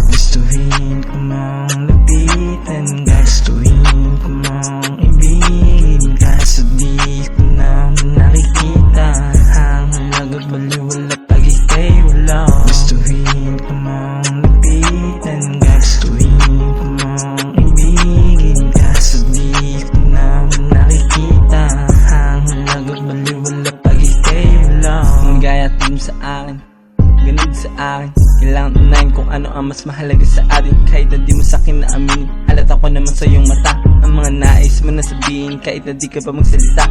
Gustuhin ko mang lapitan, gustuhin ko mang ibigin, kaso di ko na nakikita ang halaga baliwala pag ika'y wala. Gustuhin ko mang lapitan, gustuhin ko mang ibigin, kaso di ko na nakikita ang halaga baliwala pag ika'y wala. Ang gaya din sa akin, ganun sa akin, kailangan unahin kung ano ang mas mahalaga sa atin. Kahit na di mo sa'kin na aminin, halata ko naman sa iyong mata ang mga nais mo na sabihin, kahit na di ka pa magsalita.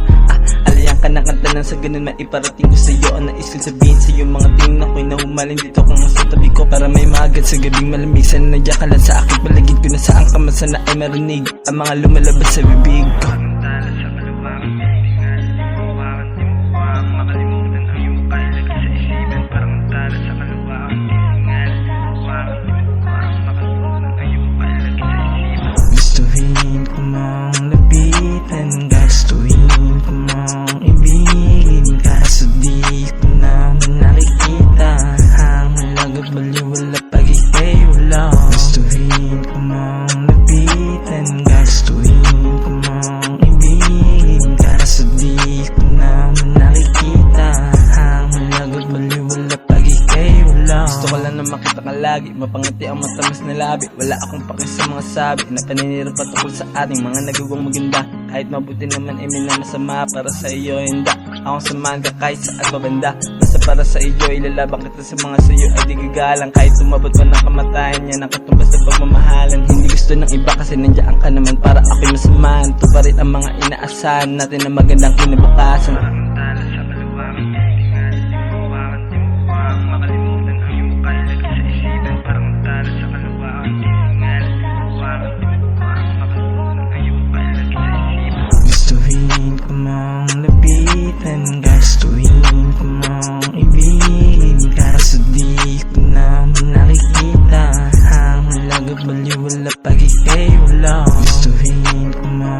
Alayan ka ng kanta nang sa ganun maiparating ko sa'yo ang nais kong sabihin sa'yo. Mga tingin ako'y nahumalin dito kung nasa tabi ko, para may maagad sa gabing malamig. Sana nandiyan ka lang sa akin, palagid ko na saan ka man, sana ay marinig ang mga lumalabas sa bibig ko. Gustuhin ko mang lapitan, gustuhin ko mang ibigin, kaso di ko na nakikita ang halaga baliwala pag ika'y wala. Gustuhin ko mang lapitan, gustuhin ko mang ibigin, kaso di ko na nakikita ang halaga baliwala pag ika'y wala. Gusto ko lang na makita ka lagi, mapangiti ang matamis na labi. Wala akong paki sa mga sabi na paninira patungkol sa ating mga nagawang maganda. Kahit mabuti naman ay may namasama, para sa iyo hindi akong samahan ka kahit sa agbabanda. Basta para sa iyo ilalabang kita sa mga sayo ay di gagalang. Kahit tumabot pa ng kamatayan niya, nakatumbas sa pagmamahalan. Hindi gusto ng iba kasi nandiyan ka naman para ako'y masamahan. Ito pa rin ang mga inaasahan natin na magandang kinabukasan. Gustuhin ko mang lapitan, gustuhin ko mang ibigin, kaso di ko na nakikita ang halaga baliwala pag ika'y wala. Gustuhin ko mang